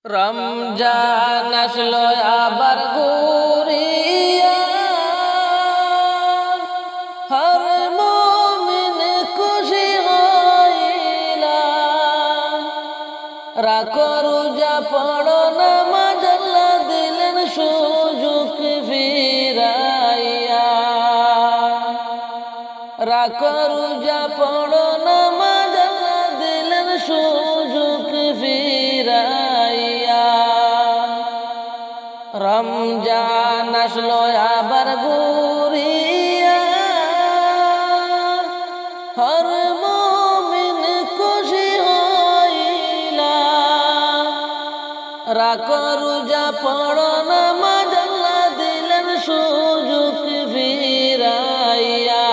রমজান আসলো আবার ঘুরিয়া, হর মুমিন খুশি হইলা। রাখো রোজা পড়ো নামাজ, আল্লাহ দিলেন সুযোগ ফিরাইয়া। রাখো রোজা পড়ো নামাজ, আল্লাহ দিলেন সুযোগ ফিরাইয়া। রমজান আসলো আবার ঘুরিয়া, হর মুমিন খুশি হইলা। রাখো রোজা পড়ো নামাজ, আল্লাহ দিলেন সুযোগ ফিরাইয়া।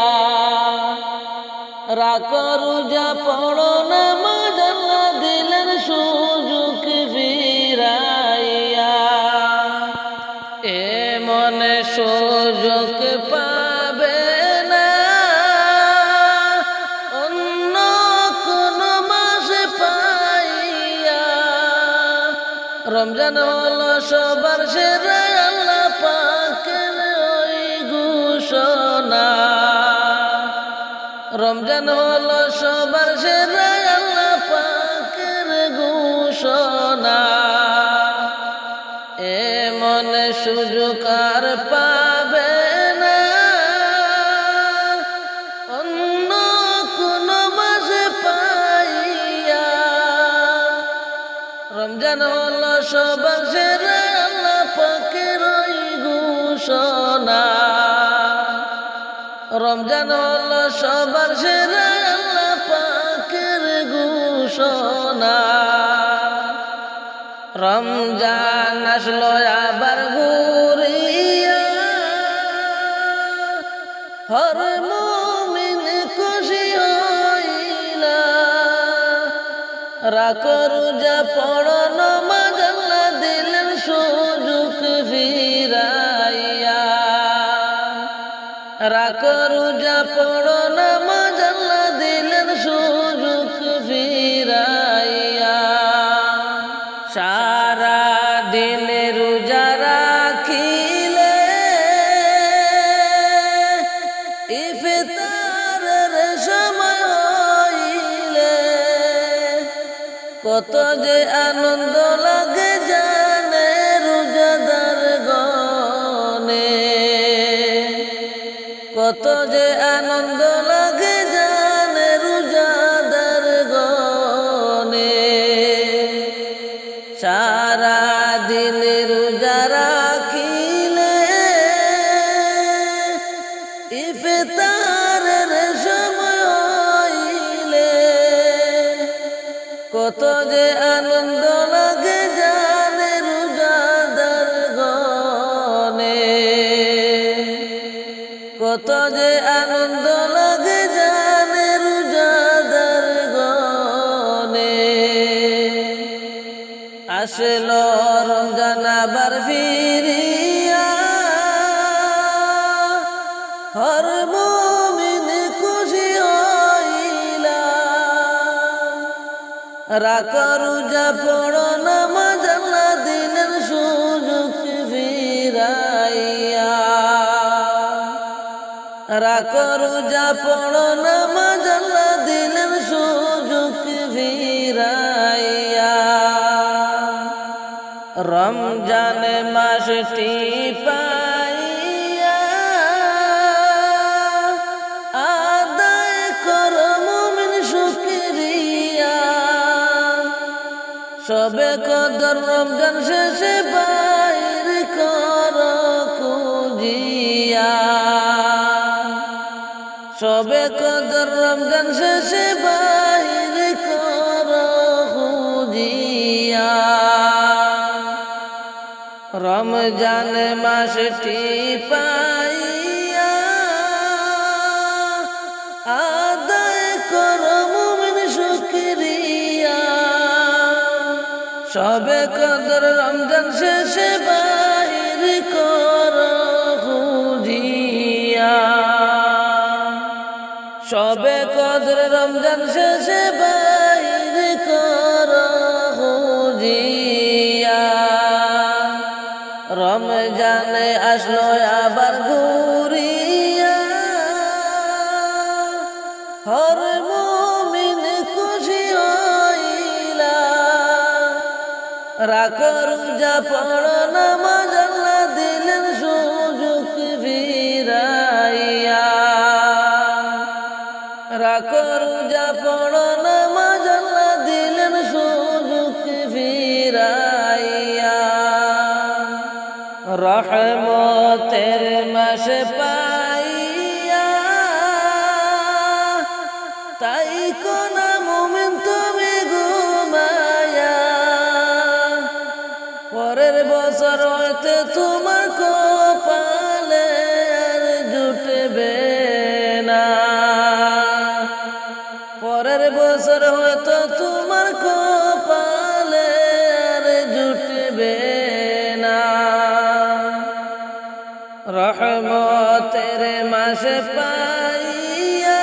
রাখো রোজা পড়ো নামাজ, আল্লাহ দিলেন সুযোগ ফিরাইয়া। এমন সুযোগ পাবে না অন্য কোন মাসে পাইয়া। রমজান হলো সবার সেরা, আল্লাহ পাকের ওই ঘোষণা। রমজান হলো সবার সেরা, আল্লাহ পাকের ঘোষণা। এমন সুযোগ আর পাবে না অন্য কোন মাসে পাইয়া। রমজান হলো সবার সেরা, আল্লাহ পাকের ওই ঘোষণা। রমজান হলো সবার সেরা, আল্লাহ পাকের ঘোষণা। রমজান আসলো আবার ঘুরিয়া, হর মুমিন খুশি হইলা। রাখো রোজা পড়ো নামাজ, আল্লাহ দিলেন সুযোগ ফিরাইয়া। রাখো রোজা পড়ো নামাজ, আল্লাহ দিলেন সুযোগ ফিরাইয়া। সারা দিন রোজা রাখিলে ইফতারের সময় হইলে কত যে আনন্দ লাগে জানে রোজাদার গনে। কত যে আনন্দ লাগে জানে রোজাদার গনে। সারা দিন রোজা রাখিলে ইফতারের সময় হইলে কত যে আনন্দ লাগে জানে রোজাদার গনে। কত যে আনন্দ লাগে জানে রোজাদার গনে। আসলো রমজান আবার ফিরিয়া, হর মুমিন খুশি হইলা। রাখো রোজা পড়ো নামাজ, আল্লাহ দিলেন সুযোগ ফিরাইয়া। রাখো রোজা পড়ো নামাজ, আল্লাহ দিলেন সুযোগ ফিরাইয়া। রমজান মাসটি পাইয়া আদায় করো মুমিন শুকরিয়া। সবে কদর রমজান শেষে বাইর করো খুঁজিয়া। সবে কদর রমজান শেষে বাইর করো খুঁজিয়া। রমজান মাসটি পাইয়া আদায় করো মুমিন শুকরিয়া। সবে কদর রমজান শেষে বাইর করো খুঁজিয়া। সবে কদর রমজান শেষে বাইর করো খুঁজিয়া। কেমনে আসলো আবার ঘুরিয়া হর মুমিন খুশি হইলা রাখো রোজা পড়ো নামাজ আল্লাহ দিলেন সুযোগ ফিরাইয়া রাখো রোজা পড়ো নামাজ আল্লাহ দিলেন সুযোগ ফিরাইয়া রহমতের মাসে পাইয়া তাই কোন মুমিন তুমি ঘুমায়া পরের বছর হইতে তোমার কপালে আর জুটবে না পরের বছর হয়তো তোমার কপালে আর জুটবে না রহমতের মাসে পাইয়া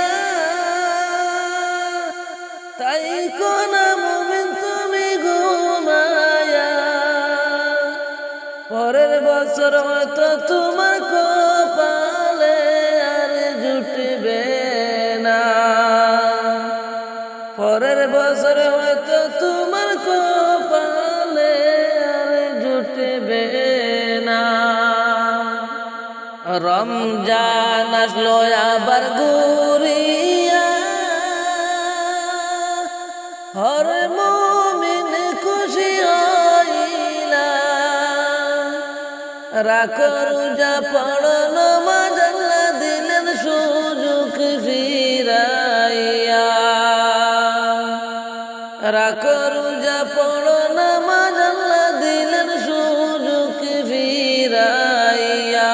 তাই কোন মুমিন তুমি ঘুমায়া পরের বছর হয়তো তোমার কপালে আর জুটবে না পরের বছর হয়তো তোমার কপালে আর জুটবে না রমজান আসলো আবার ঘুরিয়া হর মুমিন খুশি হইলা রাখো রোজা পড়ো নামাজ আল্লাহ দিলেন সুযোগ ফিরাইয়া রাখো রোজা পড়ো নামাজ আল্লাহ দিলেন সুযোগ ফিরাইয়া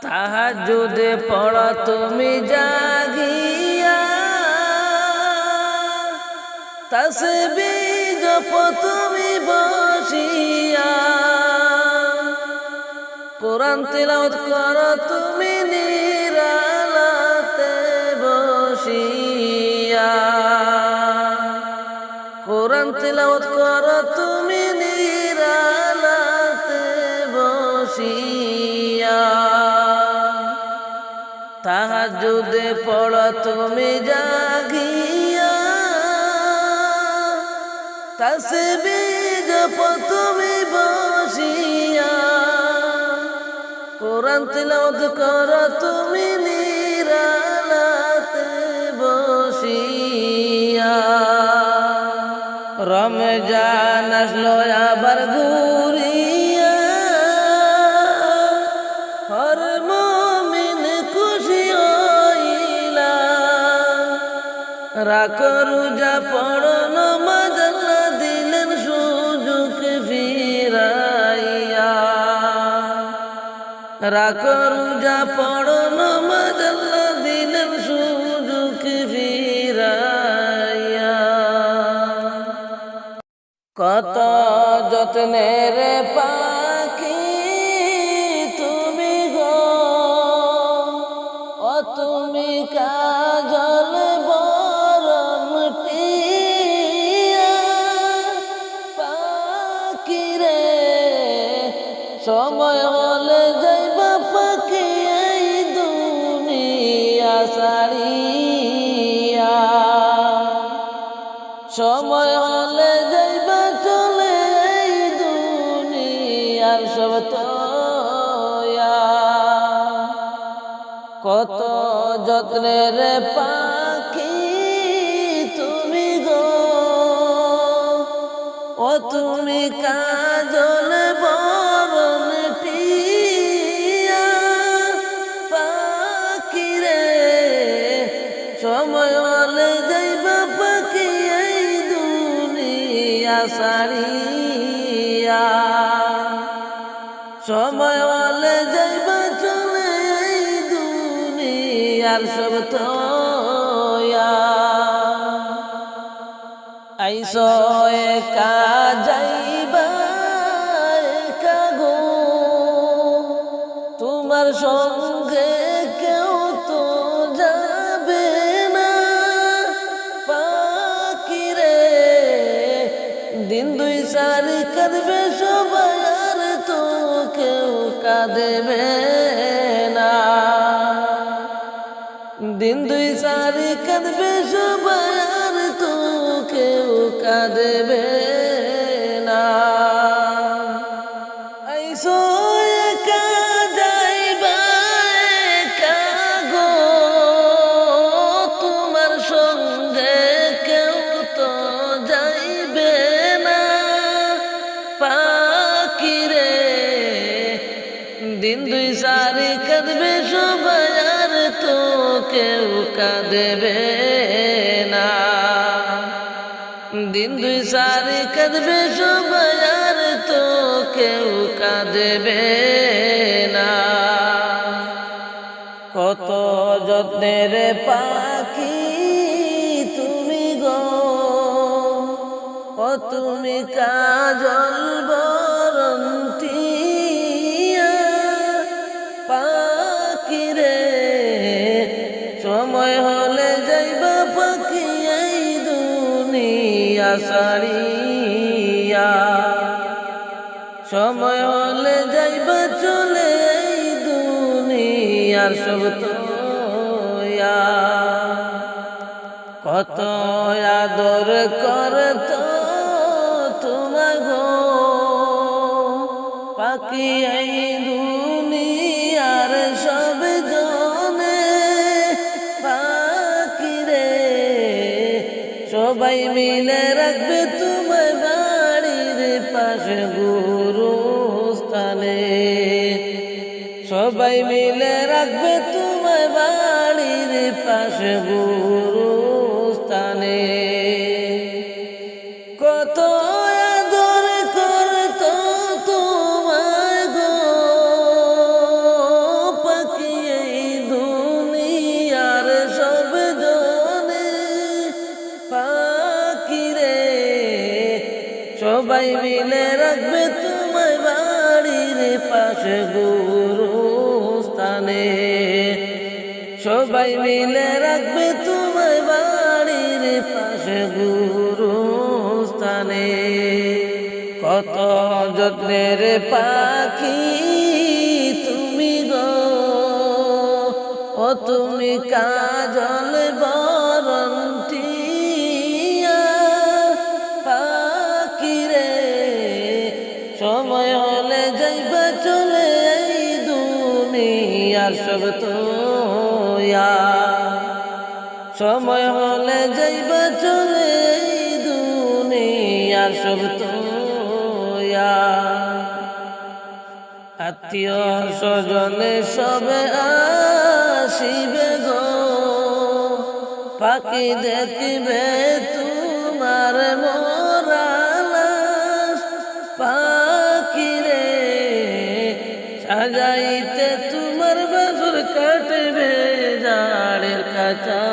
তাহাজ্জুদ পড়ো তুমি জাগিয়া তাসবিহ জপো তুমি বসিয়া কোরআন তিলাওয়াত করো তুমি নিরালাতে বসিয়া কোরআন তিলাওয়াত করো তুমি নিরালাতে বসিয়া তাহাজ্জুদ পড়ো তুমি জাগিয়া তাসবিহ জপো তুমি বসিয়া কোরআন তিলাওয়াত করো তুমি নিরালাতে বসিয়া রমজান আসলো আবার ঘুরিয়া হর মুমিন খুশি হইলা রাখো রোজা পড়ো নামাজ আল্লাহ দিলেন সুযোগ ফিরাইয়া রাখো রোজা পড়ো নামাজ আল্লাহ দিলেন সুযোগ ফিরাইয়া কত যত্নের পাখি তুমি গো ও তুমি কাজল বরণ টিয়া পাখি রে সময় হলে যাইবা পাখি এই দুনিয়া ছাড়িয়া সময় হলে যাইবা চলে এই দুনিয়ার সব তোয়া কত যত্নের পাখি তুমি গো ও তুমি কাজল বরণ টিয়া পাখি রে সময় হলে যাইবা পাখি এই দুনিয়া ছাড়িয়া সময় হলে যাইবা চলে এই দুনিয়ার সব তোয়া আইসো একা যাইবা একা গো তোমার সঙ্গে কেউ তো যাবে না পাখি রে দিন দুই সারি কাঁদবে সবাই আর কেউ কাঁদেবে না। দিন দুই সারি কাঁদবে সবাই আর তো কেউ কাঁদেবে না। আইসো একা যাইবা একা গো, তোমার সঙ্গে কেউ তো যাইবে না। পাখি রে দিন দুই সারি কাঁদবে সবাই আর তো কেউ কাঁদেবে না। দিন দুই সারি কাঁদবে সবাই আর তো কেউ কাঁদেবে না। কত যত্নের পাখি তুমি গো, ও তুমি কাজল বরন্তি পাখি রে। সময় হলে যাইবা পাখি এই দুনিয়া সারিয়া, সময় হলে যাইবা চলে এই দুনিয়ার সব তোয়া। কত আদর করত তোমার গো পাখি এই দুনিয়ার সব জনে। পাখি রে সবাই মিলে রাখবে তোমায় বাড়ির পাশে গুরুস্থানে। সবাই মিলে রাখবে তোমায় বাড়ির পাশে গুরুস্থানে। কত আদর করত তোমায় গো পাখি এই দুনিয়ার সব জনে। পাখি রে সবাই মিলে রাখবে তোমায় বাড়ির পাশে গুরুস্থানে। সবাই মিলে রাখবে তোমায় বাড়ির পাশে গুরুস্থানে। কত যত্নের পাখি তুমি গো, ও তুমি কাজল বরন্তি পাখি রে। সময় হলে যাইবা চলে এই দুনিয়ার সব তোয়া। সময় হলে যাইবা চলে এই দুনিয়ার সব তোয়া। আত্মীয় স্বজনে সবে আসিবে গো পাখি দেখবে তোমার মরা লাশ। পাখি রে সাজাইতে তোমার বাসর কাটবে জাড়ের কাঁচা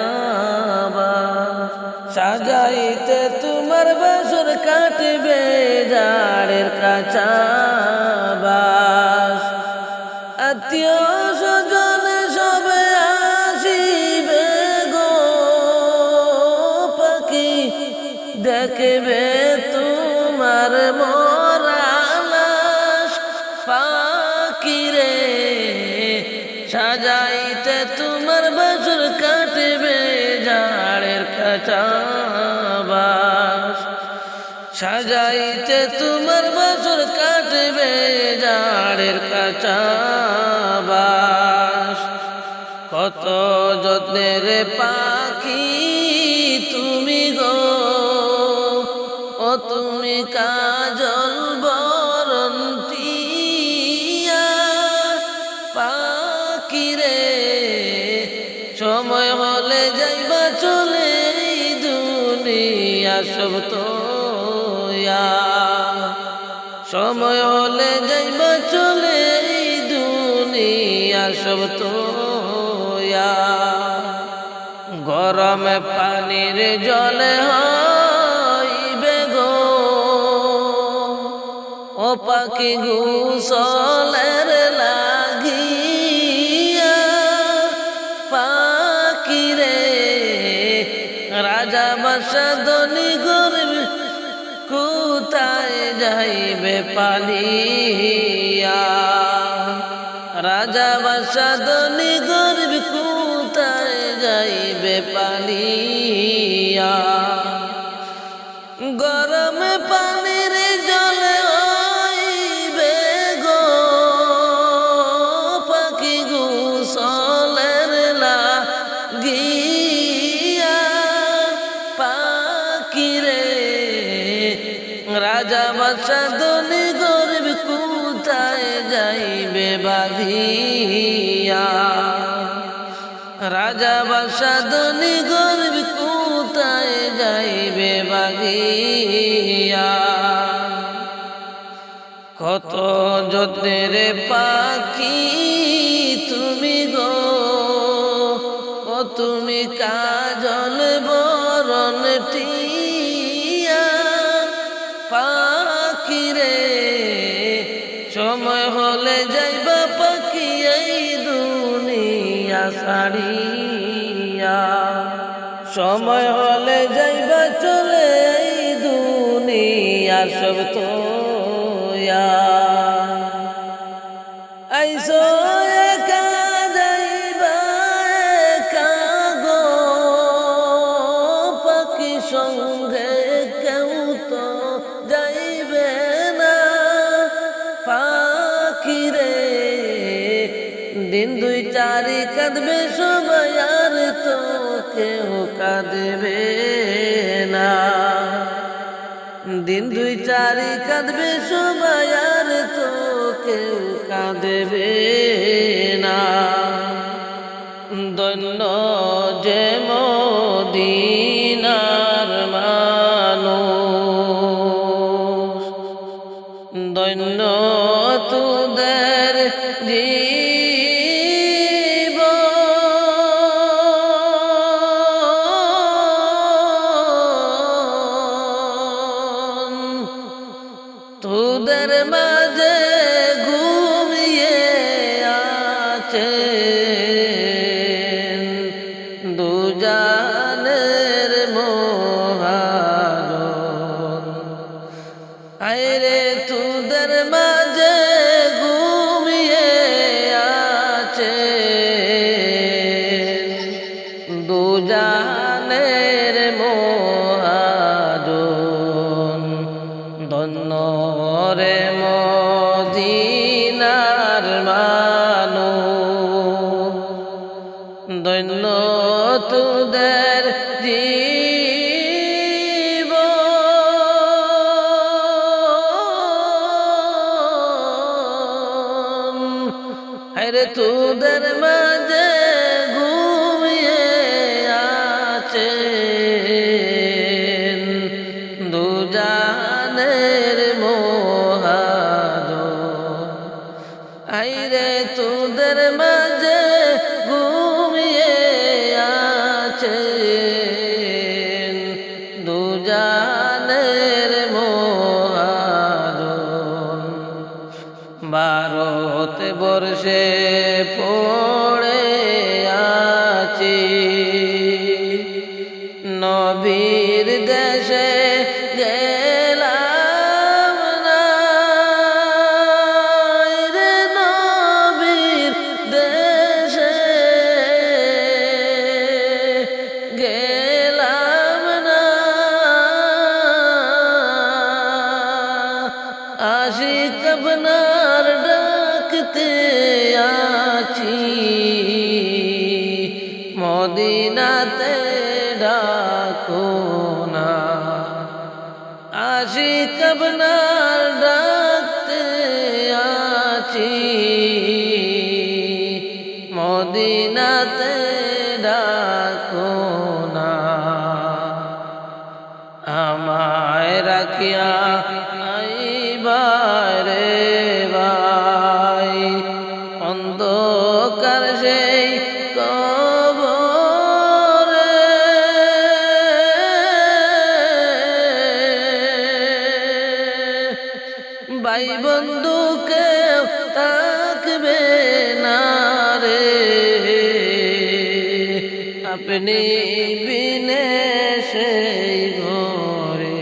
বাঁশ। সাজাইতে তোমার বাসর কাটবে জাড়ের কাঁচা বাঁশ। আত্মীয় স্বজনে সবে আসিবে গো পাখি দেখবে তোমার মরা লাশ। পাখি রে সাজাইতে তোমার বাসর কাটবে জাড়ের কাঁচা বাঁশ। সাজাইতে তোমার বাসর কাটবে জাড়ের কাঁচা বাঁশ। কত যত্নের পাখি তুমি গো, ও তুমি কাজল বরন্তি পাখি রে। সময় হলে যাইবা চলে এই দুনিয়া সব তোয়া। সময় হলে যাইবা চলে এই দুনিয়া সব তোয়া। গরমে পানির জলে হইবে গো ও পাখি গোসলের লাগিয়া। পাখি রে রাজা বাদশা ধনী গরিব কোথায় যাইবে পালিয়া। রাজা বাদশাহ ধনী গরিব কোথায় যাইবে পালিয়া। গরমে পানির জলে হইবে গো পাখি গোসলের লাগিয়া। পাখিরে রাজা বাদশাহ ধনী গরিব কোথায় যাইবে বাঁধিয়া। রাজা বাদশাহ ধনী গরিব কোথায় যাইবে বাঁধিয়া। কত যত্নের পাখি তুমি গো, ও তুমি কাজল বরণ টিয়া। পাখিরে সময় হলে যাইবা পাখি এই দুনিয়া ছাড়িয়া। সময় হলে যাইবা চলে এই দুনিয়ার সব তোয়া। আইসো একা যাইবা একা গো পাখি সঙ্গে কেউ তো যাইবে না। পাখিরে দিন দুই চারি কাঁদবে সবাই আর তো কেউ কাঁদবে না। দিন দুই চারি কাঁদবে সবাই আর তো কেউ কাঁদবে না। ধন্য যে মদিনার মানুষ, ধন্য তোদের তোদের মাঝে ঘুমিয়ে আছে দুজানের মহাজন। আইরে তোদের মাঝে ঘুমিয়ে আছে দুজানের মহাজন। ধন্য রে মদিনার মানুষ, ধন্য তোদের জীবন। আরে তোদের মাঝে ঘুমিয়ে আছে দুজানের মহাজন। আইরে তোদের মাঝে ঘুমিয়ে আছে দুজানের মহাজন। ভারত বর্ষে পড়ে আছি নবীর দেশে গেলাম না। রে নবীর দেশে গেলাম না। আশিক আপনার ডাকতে আছি মদিনাতে ডাকো না। আশিক আপনার ডাকতে আছি মদিনাতে ডাকো না। আমায় রাখিয়া আইবারে ভাই অন্ধকার সেই কবরে। ভাই বন্ধু কেউ থাকবে না রে আপনি বিনে সেই ঘরে।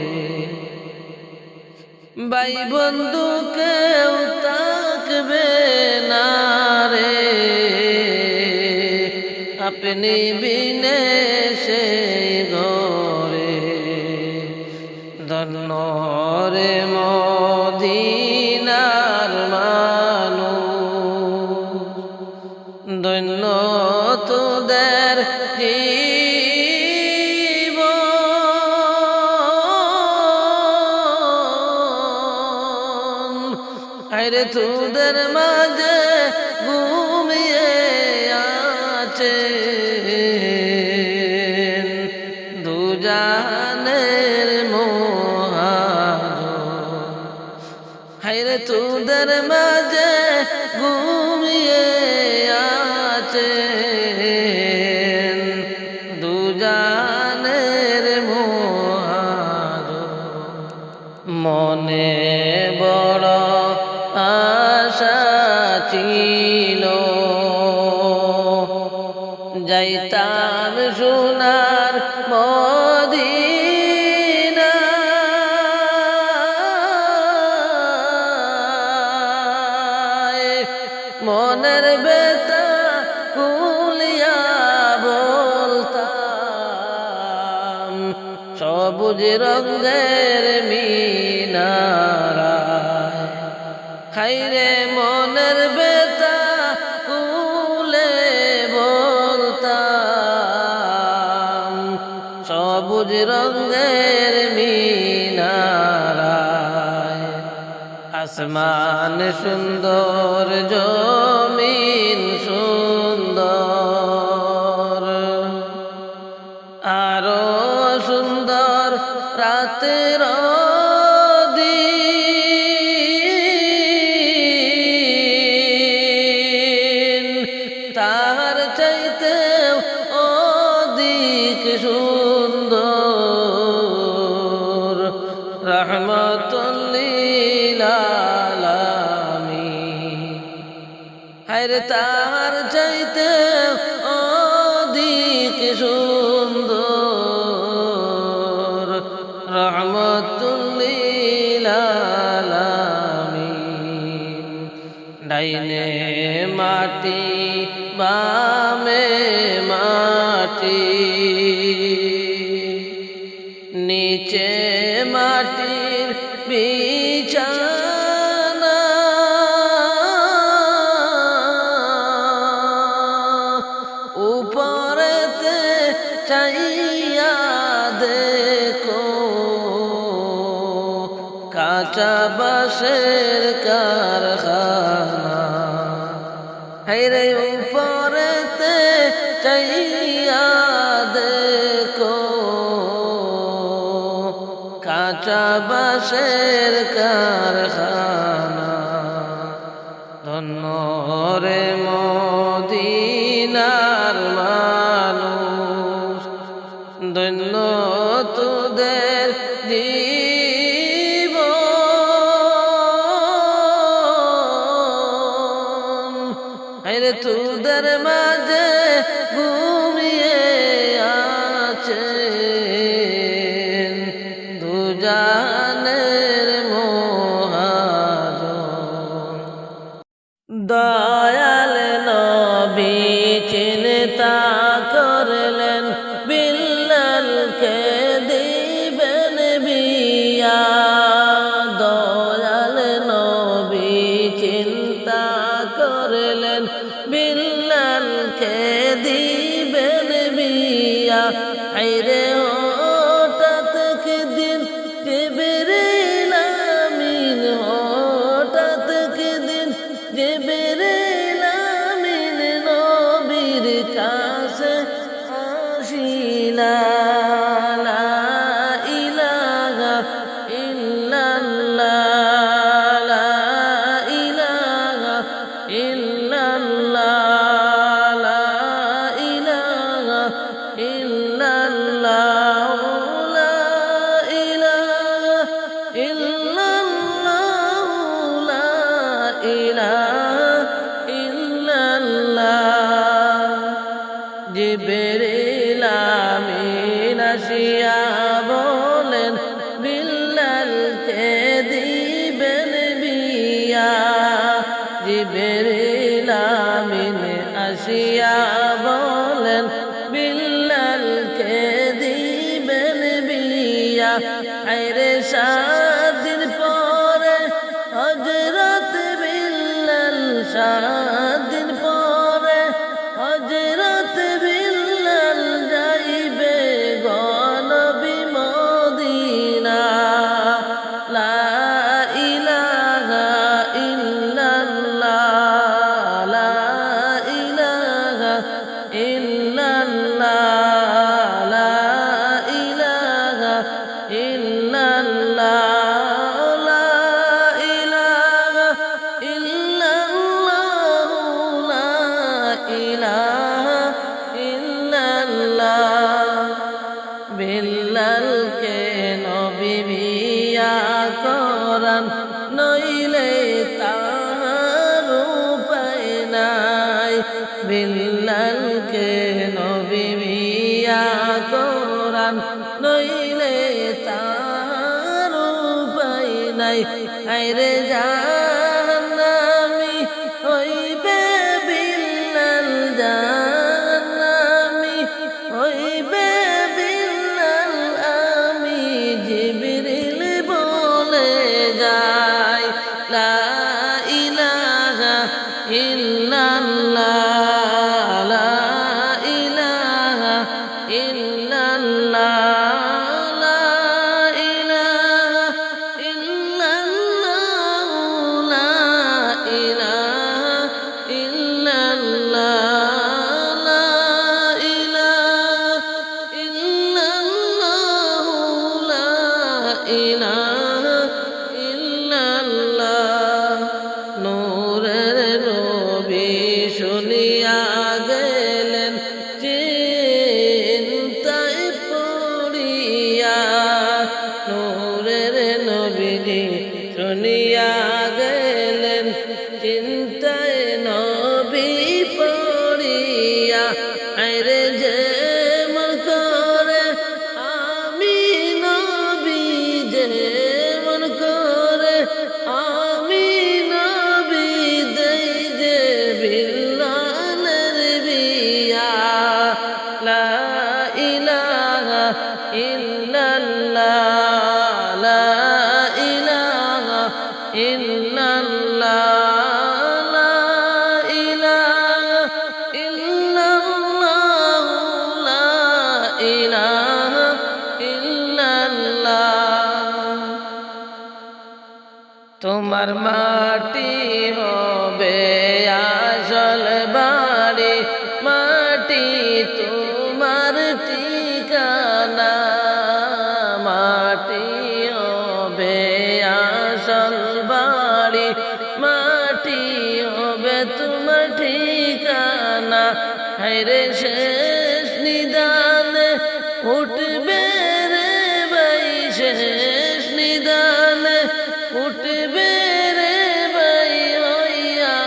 ভাই বন্ধু কেউ থাকবে না রে, আপনি বিনে সেই ঘরে। ধন্য রে মদিনার মানুষ, ধন্য তোদের জীবন। আরে তোদের মাঝে ঘুমিয়ে আছে দুজাহানের মহাজন। হায়রে তোদের মাঝে ঘুমিয়ে আছে দুজাহানের মহাজন। মনে বড় আশা ছিল, যাইতাম সোনার মদিনা। মনের বেতা কুলিয়া বলতাম, সবুজ রঙের মিনারায়। হায়রে মনের বেতা কুলে বলতাম, সবুজ রঙের মিনারায়। আসমান সুন্দর, জমিন সুন্দর, আরো সুন্দর রাতের দিন। তার চাইতে অধিক সুন্দর রহমতুল লিল আলামিন। হায়রে তার চাইতে অধিক সুন্দর রহমতুল লিল আলামিন। ডাইনে মাটি বামে মাটি, নিচে মাটির বিছানা। উপরেতে চাইয়া দেখো, কাঁচা বাঁশের কারখানা। হায়রে উপরেতে চাইয়া দেখো, কাঁচা বাঁশের কারখানা। ধন্য রে মদিনার মানুষ, ধন্য তোদের জীবন। আরে তোদের মাঝে ঘুমিয়ে আছে দুজাহানের মহাজন। দয়াল নবী চিন্তা করলেন, বিল্লালকে দিবেন বিয়া। দয়াল নবী চিন্তা করলেন, বিল্লালকে দিবেন বিয়া। হায়রে হঠাৎ দিন জিবরিল আমিন, হঠাৎ দিন জিবরিল জিবরিল আমিন আসিয়া বলেন বিল্লালকে দিবেন বিয়া। আইরে 7 দিন পরে হযরত বিল্লাল, 7 দিন পরে হযরত বিল্লাল যাইবে গনবী মদিনা। লা ইলাহা ইল্লাল্লাহ, লা ইলাহা ইল্লাল্লাহ, লা ইলাহা ইল্লাল্লাহ, লা ইলাহা ইল্লাল্লাহ, লা ইলাহা ইল্লাল্লাহ। বিল্লালকে নবী বিয়া করান, নইলে তাহার উপায় নাই। বিল্লালকে নবী বিয়া করান, নইলে তাহার উপায় নাই। আইরে জাহান্নামী হইবে বিল্লাল, জাহান্নামী হইবে বিল্লাল, আমি জিবরিল বলে যাই। লা ইলাহা ইল্লাল্লাহ, লা ইলাহা ইল্লাল্লাহ, লা ইলাহা ইল্লাল্লাহ, লা ইলাহা ইল্লাল্লাহ, লা ইলাহা ইল্লাল্লাহ, লা ইলাহা ইল্লাল্লাহ। নূরের নবী শুনিয়া গেলেন চিন্তায় পড়িয়া। নূরের নবীজি শুনিয়া গেলেন চিন্তায় নবী পড়িয়া। আইরে যে মন করে আমি নবী, যে মন করে আমি নবী, দেই যে বিল্লালের বিয়া। লা ইলাহা ইল্লাল্লাহ, লা ইলাহা ইল্লাল্লাহ, লা ইলাহা ইল্লাল্লাহ, লা ইলাহা ইল্লাল্লাহ। তোমার মাটি হবে আসল বাড়ি, মাটি তোমার ঠিকানা। মাটি হবে আসল বাড়ি, মাটি হবে তোমার ঠিকানা। হায়রে শেষ নিদানে উঠবে রে ভাই, শেষ নিদানে উঠবে রে ভাই, হইয়া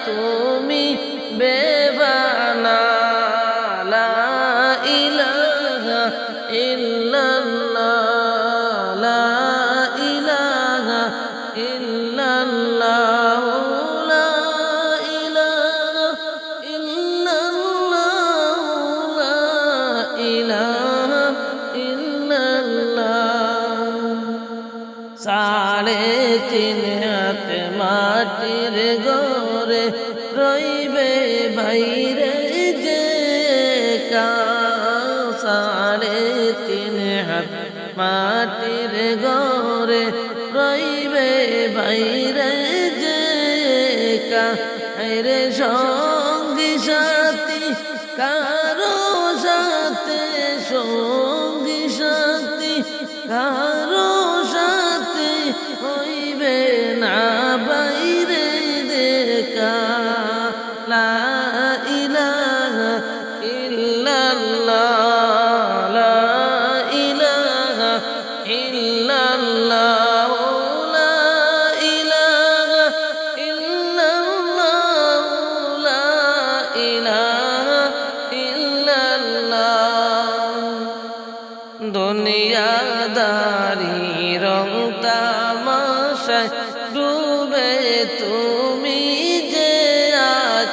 তুমি বেবানা। লা ইলাহা ইল্লাল্লাহ, লা ইলাহা ইল্লাল্লাহ, লা ইলাহা ইল্লাল্লাহ, লা ইলাহা ইল্লাল্লাহ। 3.5 হাত মাটির ঘরে রইবে বাইরে যে একা। 3.5 হাত মাটির ঘরে রইবে বাইরে যে একা। আইরে সঙ্গী সাথী কারো সাথে, সঙ্গী সাথী কারো সাথে হইবে না বাইরে দেখা। লা ইলাহা ইল্লাল্লাহ, লা ইলাহা ইল্লাল্লাহ, লা ইলাহা ইল্লাল্লাহ, লা ইলাহা ইল্লাল্লাহ। দুনিয়াদারি রং তামাশায় ডুবে তুমি যে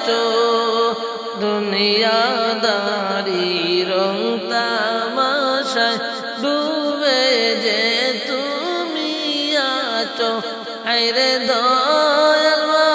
আছো দুনিয়াদারি রং তামাশায় ডুবে যে তুমি আছো। হায়রে দয়াল